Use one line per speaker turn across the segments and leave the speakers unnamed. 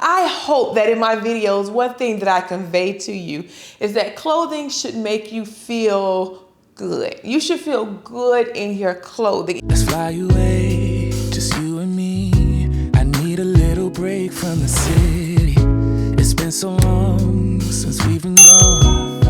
I hope that in my videos, one thing that I convey to you is that clothing should make you feel good. You should feel good in your clothing.
Let's fly away, just you and me. I need a little break from the city. It's been so long since we've been gone.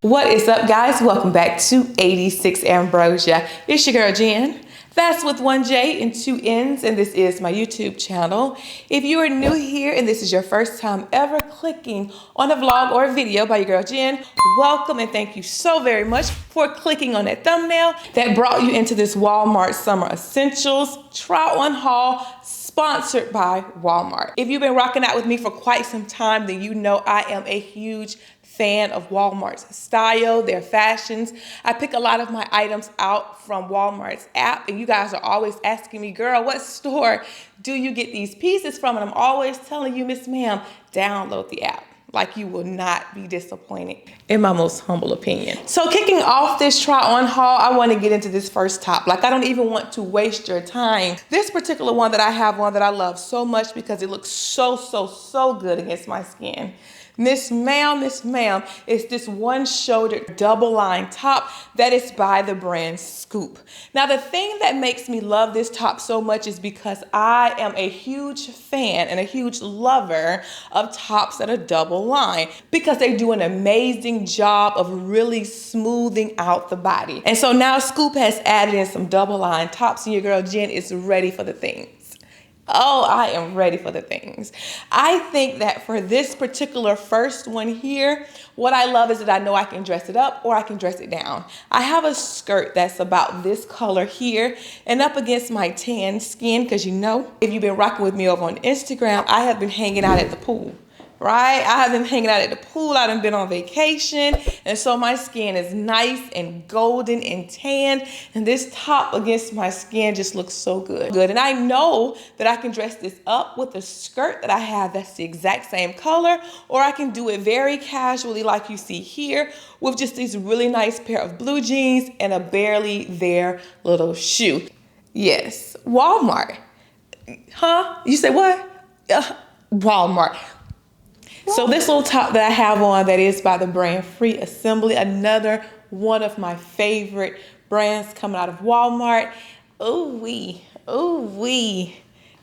What is up, guys? Welcome back to 86 Ambrosia. It's your girl Jen. That's with one J and two N's, and this is my YouTube channel. If you are new here and this is your first time ever clicking on a vlog or a video by your girl Jen, welcome and thank you so very much for clicking on that thumbnail that brought you into this Walmart Summer Essentials try-on haul sponsored by Walmart. If you've been rocking out with me for quite some time, then you know I am a huge fan of Walmart's style, their fashions. I pick a lot of my items out from Walmart's app, and you guys are always asking me, girl, what store do you get these pieces from? And I'm always telling you, Miss Ma'am, download the app. Like, you will not be disappointed, in my most humble opinion. So kicking off this try-on haul, I want to get into this first top. Like, I don't even want to waste your time. This particular one that I have on that I love so much because it looks so good against my skin. Miss Ma'am, it's this one-shouldered double-line top that is by the brand Scoop. Now, the thing that makes me love this top so much is because I am a huge fan and a huge lover of tops that are double-line because they do an amazing job of really smoothing out the body. And so now Scoop has added in some double-line tops, and your girl Jen is ready for the things. Oh, I am ready for the things. I think that for this particular first one here, what I love is that I know I can dress it up or I can dress it down. I have a skirt that's about this color here and up against my tan skin because you know, if you've been rocking with me over on Instagram, I have been hanging out at the pool. Right? I have been hanging out at the pool. I done been on vacation. And so my skin is nice and golden and tan. And this top against my skin just looks so good. And I know that I can dress this up with a skirt that I have that's the exact same color. Or I can do it very casually like you see here with just these really nice pair of blue jeans and a barely there little shoe. Yes, Walmart. Huh? You say what? Walmart. So this little top that I have on that is by the brand Free Assembly, another one of my favorite brands coming out of Walmart. Ooh wee, ooh wee.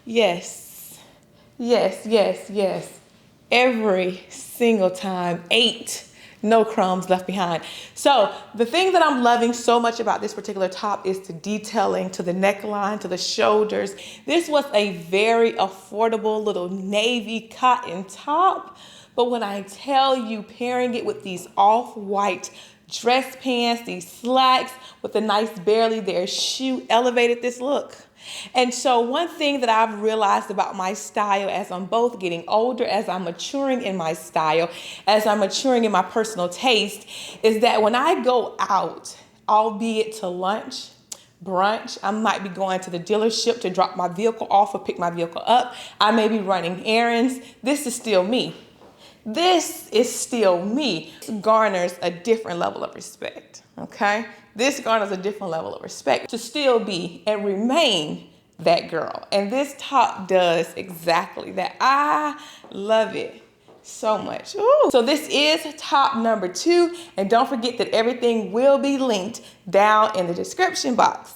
Yes, yes, yes, yes. Every single time, 8. No crumbs left behind. So the thing that I'm loving so much about this particular top is the detailing to the neckline, to the shoulders. This was a very affordable little navy cotton top. But when I tell you, pairing it with these off-white dress pants, these slacks with a nice barely there shoe elevated this look. And so one thing that I've realized about my style as I'm both getting older, as I'm maturing in my style, as I'm maturing in my personal taste, is that when I go out, albeit to lunch, brunch, I might be going to the dealership to drop my vehicle off or pick my vehicle up. I may be running errands. This is still me. This is still me. This garners a different level of respect, okay? This garners a different level of respect to still be and remain that girl. And this top does exactly that. I love it so much. Ooh. So this is top number 2. And don't forget that everything will be linked down in the description box.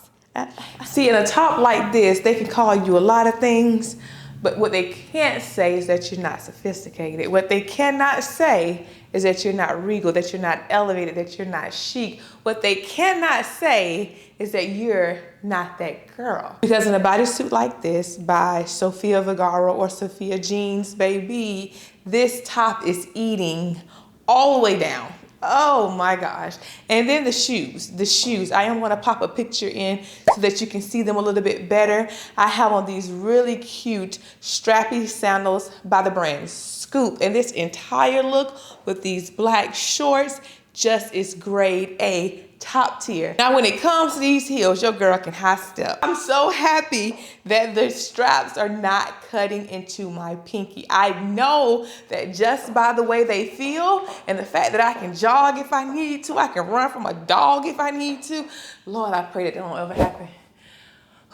See, in a top like this, they can call you a lot of things. But what they can't say is that you're not sophisticated. What they cannot say is that you're not regal, that you're not elevated, that you're not chic. What they cannot say is that you're not that girl. Because in a bodysuit like this by Sofia Vergara or Sophia Jeans, baby, this top is eating all the way down. Oh my gosh. And then the shoes. I am gonna pop a picture in so that you can see them a little bit better. I have on these really cute strappy sandals by the brand Scoop. And this entire look with these black shorts just is grade A, top tier. Now, when it comes to these heels, your girl can high step. I'm so happy that the straps are not cutting into my pinky. I know that just by the way they feel and the fact that I can jog if I need to, I can run from a dog if I need to. Lord, I pray that don't ever happen.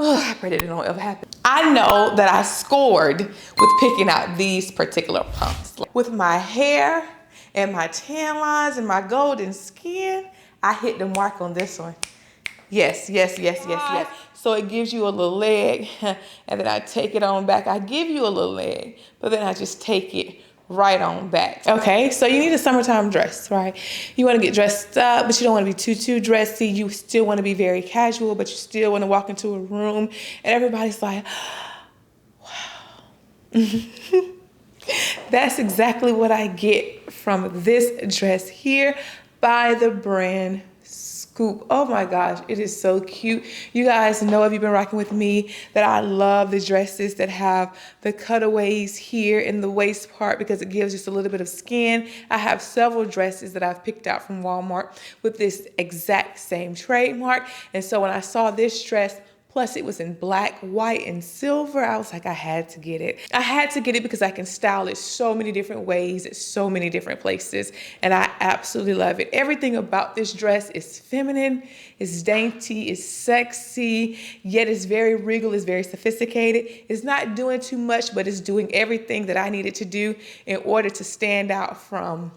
I pray that it don't ever happen. I know that I scored with picking out these particular pumps. With my hair and my tan lines and my golden skin, I hit the mark on this one. Yes, yes, yes, yes, yes. So it gives you a little leg, and then I take it on back. I give you a little leg, but then I just take it right on back. Okay, so you need a summertime dress, right? You want to get dressed up, but you don't want to be too dressy. You still want to be very casual, but you still want to walk into a room and everybody's like, wow. That's exactly what I get from this dress here by the brand Scoop. Oh my gosh, it is so cute. You guys know, if you've been rocking with me, that I love the dresses that have the cutaways here in the waist part because it gives just a little bit of skin. I have several dresses that I've picked out from Walmart with this exact same trademark. And so when I saw this dress, plus it was in black, white, and silver, I was like, I had to get it. I had to get it because I can style it so many different ways at so many different places, and I absolutely love it. Everything about this dress is feminine, it's dainty, it's sexy, yet it's very regal, it's very sophisticated. It's not doing too much, but it's doing everything that I needed to do in order to stand out from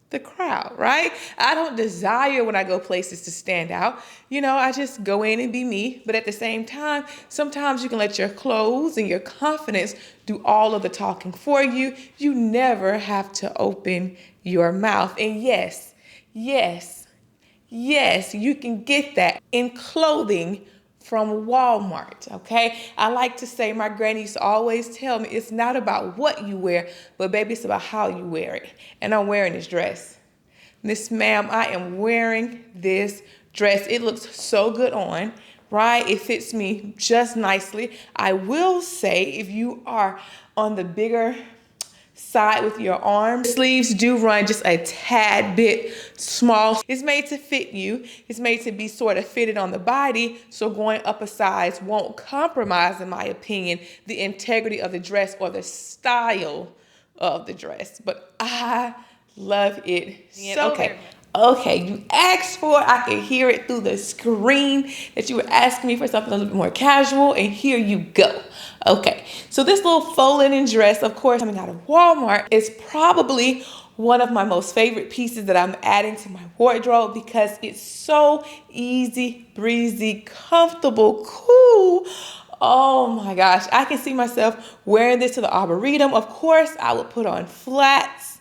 the crowd, right? I don't desire when I go places to stand out. You know, I just go in and be me. But at the same time, sometimes you can let your clothes and your confidence do all of the talking for you. You never have to open your mouth. And yes, yes, yes, you can get that in clothing from Walmart, okay? I like to say, my granny used to always tell me, it's not about what you wear, but baby, it's about how you wear it. And I'm wearing this dress. Miss ma'am, I am wearing this dress. It looks so good on, right? It fits me just nicely. I will say, if you are on the bigger side with your arms, sleeves do run just a tad bit small. It's made to fit you. It's made to be sort of fitted on the body, so going up a size won't compromise, in my opinion, the integrity of the dress or the style of the dress. But I love it. Okay, you asked for it. I can hear it through the screen that you were asking me for something a little bit more casual, and here you go. Okay, so this little faux linen dress, of course, coming out of Walmart, is probably one of my most favorite pieces that I'm adding to my wardrobe because it's so easy, breezy, comfortable, cool. Oh my gosh, I can see myself wearing this to the Arboretum. Of course, I would put on flats.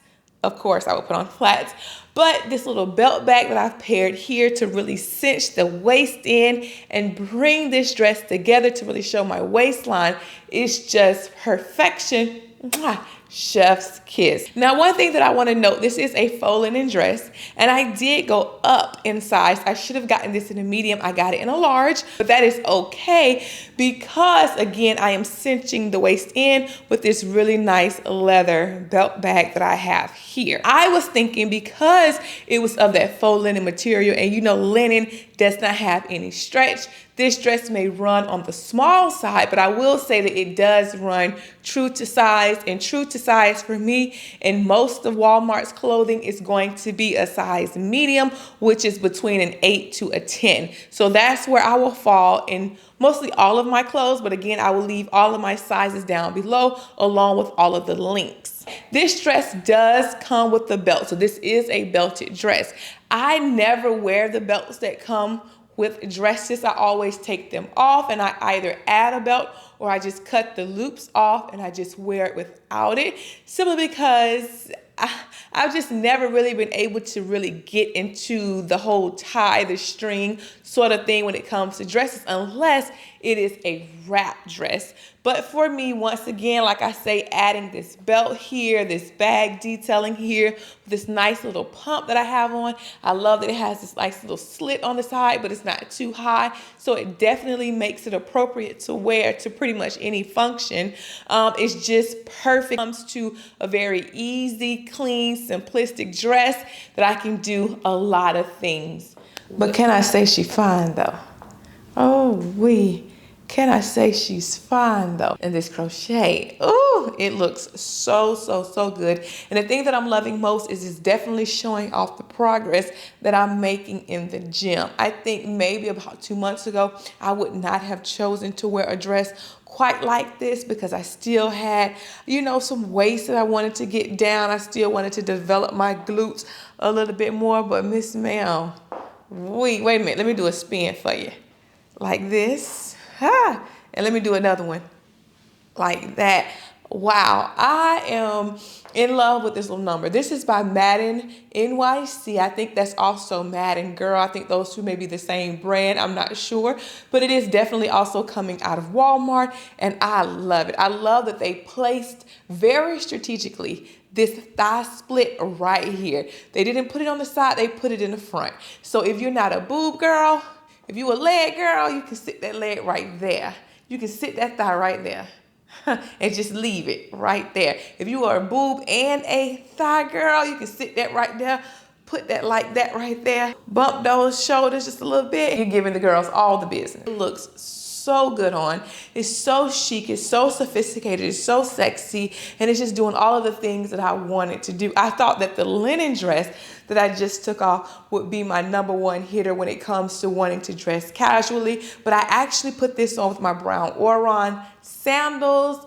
But this little belt bag that I've paired here to really cinch the waist in and bring this dress together to really show my waistline is just perfection. Mwah. Chef's kiss. Now, one thing that I want to note, this is a faux linen dress, and I did go up in size. I should have gotten this in a medium. I got it in a large, but that is okay because, again, I am cinching the waist in with this really nice leather belt bag that I have here. I was thinking because it was of that faux linen material, and you know linen does not have any stretch, this dress may run on the small side, but I will say that it does run true to size, and true to size for me in most of Walmart's clothing is going to be a size medium, which is between an 8 to a 10. So that's where I will fall in mostly all of my clothes, but again, I will leave all of my sizes down below along with all of the links. This dress does come with the belt, so this is a belted dress. I never wear the belts that come with dresses. I always take them off and I either add a belt or I just cut the loops off and I just wear it without it, simply because I've just never really been able to really get into the whole tie the string sort of thing when it comes to dresses, unless it is a wrap dress. But for me, once again, like I say, adding this belt here, this bag detailing here, this nice little pump that I have on. I love that it has this nice little slit on the side, but it's not too high. So it definitely makes it appropriate to wear to pretty much any function. It's just perfect. It comes to a very easy, clean, simplistic dress that I can do a lot of things. But can I say she fine though? Oh, Can I say she's fine though? And this crochet, ooh, it looks so, so, so good. And the thing that I'm loving most is it's definitely showing off the progress that I'm making in the gym. I think maybe about 2 months ago, I would not have chosen to wear a dress quite like this because I still had, some waist that I wanted to get down. I still wanted to develop my glutes a little bit more, but Miss Ma'am, wait a minute, let me do a spin for you. Like this. And let me do another one like that. Wow, I am in love with this little number. This is by Madden NYC. I think that's also Madden Girl. I think those two may be the same brand. I'm not sure, but it is definitely also coming out of Walmart, and I love it. I love that they placed very strategically this thigh split right here. They didn't put it on the side, they put it in the front. So if you're not a boob girl, if you a leg girl, you can sit that leg right there. You can sit that thigh right there and just leave it right there. If you are a boob and a thigh girl, you can sit that right there, put that like that right there, bump those shoulders just a little bit. You're giving the girls all the business. It looks so good on. It's so chic, it's so sophisticated, it's so sexy, and it's just doing all of the things that I wanted to do. I thought that the linen dress that I just took off would be my #1 hitter when it comes to wanting to dress casually, but I actually put this on with my brown Oron sandals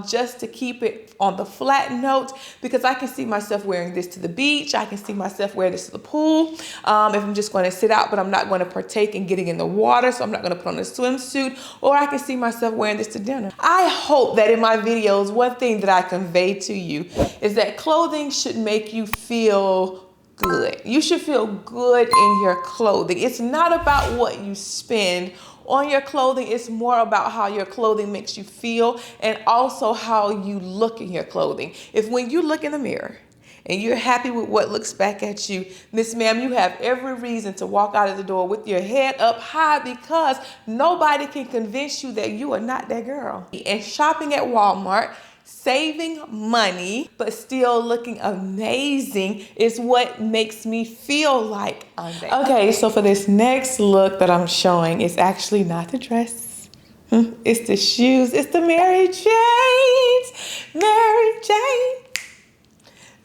just to keep it on the flat note, because I can see myself wearing this to the beach. I can see myself wearing this to the pool if I'm just going to sit out, but I'm not going to partake in getting in the water, so I'm not going to put on a swimsuit. Or I can see myself wearing this to dinner. I hope that in my videos, one thing that I convey to you is that clothing should make you feel good. You should feel good in your clothing. It's not about what you spend on your clothing. It's more about how your clothing makes you feel, and also how you look in your clothing. If when you look in the mirror and you're happy with what looks back at you, Miss Ma'am, you have every reason to walk out of the door with your head up high, because nobody can convince you that you are not that girl. And shopping at Walmart, saving money, but still looking amazing is what makes me feel like I'm that. Okay, so for this next look that I'm showing, it's actually not the dress. It's the shoes. It's the Mary Janes. Mary Jane.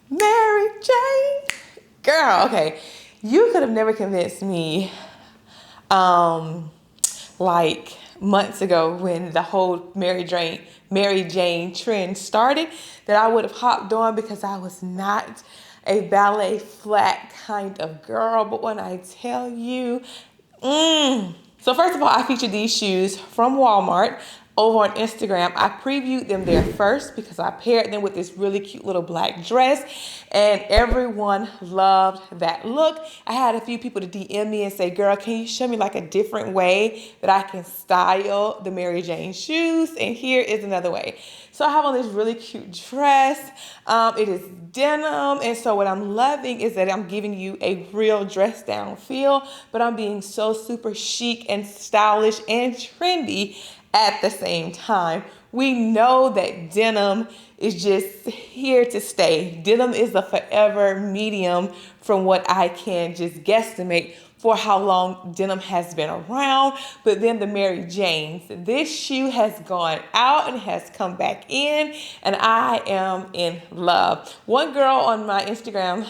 Mary Jane. Girl, okay. You could have never convinced me, like months ago when the whole Mary Jane trend started, that I would have hopped on, because I was not a ballet flat kind of girl. But when I tell you, So first of all, I featured these shoes from Walmart over on Instagram. I previewed them there first because I paired them with this really cute little black dress, and everyone loved that look. I had a few people to DM me and say, girl, can you show me like a different way that I can style the Mary Jane shoes? And here is another way. So I have on this really cute dress. It is denim, and so what I'm loving is that I'm giving you a real dress down feel, but I'm being so super chic and stylish and trendy at the same time. We know that denim is just here to stay. Denim is a forever medium from what I can just guesstimate for how long denim has been around. But then the Mary Janes, this shoe has gone out and has come back in, and I am in love. One girl on my Instagram,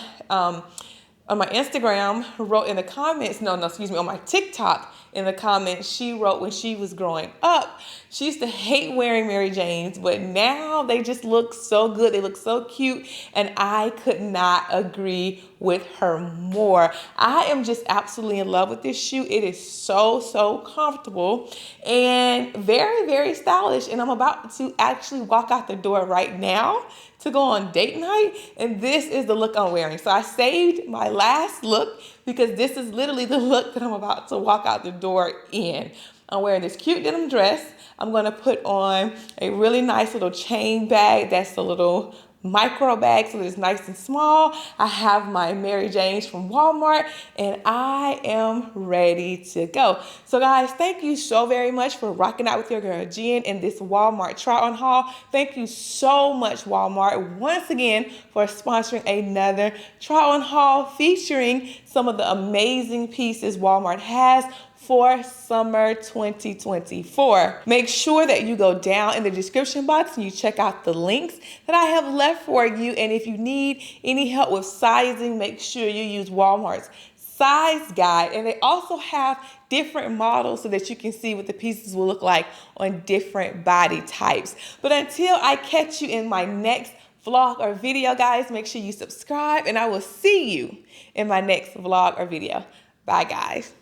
wrote in the comments, on my TikTok in the comments, she wrote when she was growing up, she used to hate wearing Mary Janes, but now they just look so good. They look so cute, and I could not agree with her more. I am just absolutely in love with this shoe. It is so, so comfortable and very, very stylish, and I'm about to actually walk out the door right now to go on date night, and this is the look I'm wearing. So I saved my last look because this is literally the look that I'm about to walk out the door in. I'm wearing this cute denim dress. I'm gonna put on a really nice little chain bag that's a little micro bag, so that it's nice and small. I have my Mary Janes from Walmart, and I am ready to go. So guys, thank you so very much for rocking out with your girl Jen in this Walmart try-on haul. Thank you so much, Walmart, once again for sponsoring another try-on haul featuring some of the amazing pieces Walmart has for summer 2024. Make sure that you go down in the description box and you check out the links that I have left for you. And if you need any help with sizing, make sure you use Walmart's size guide. And they also have different models so that you can see what the pieces will look like on different body types. But until I catch you in my next vlog or video, guys, make sure you subscribe, and I will see you in my next vlog or video. Bye, guys.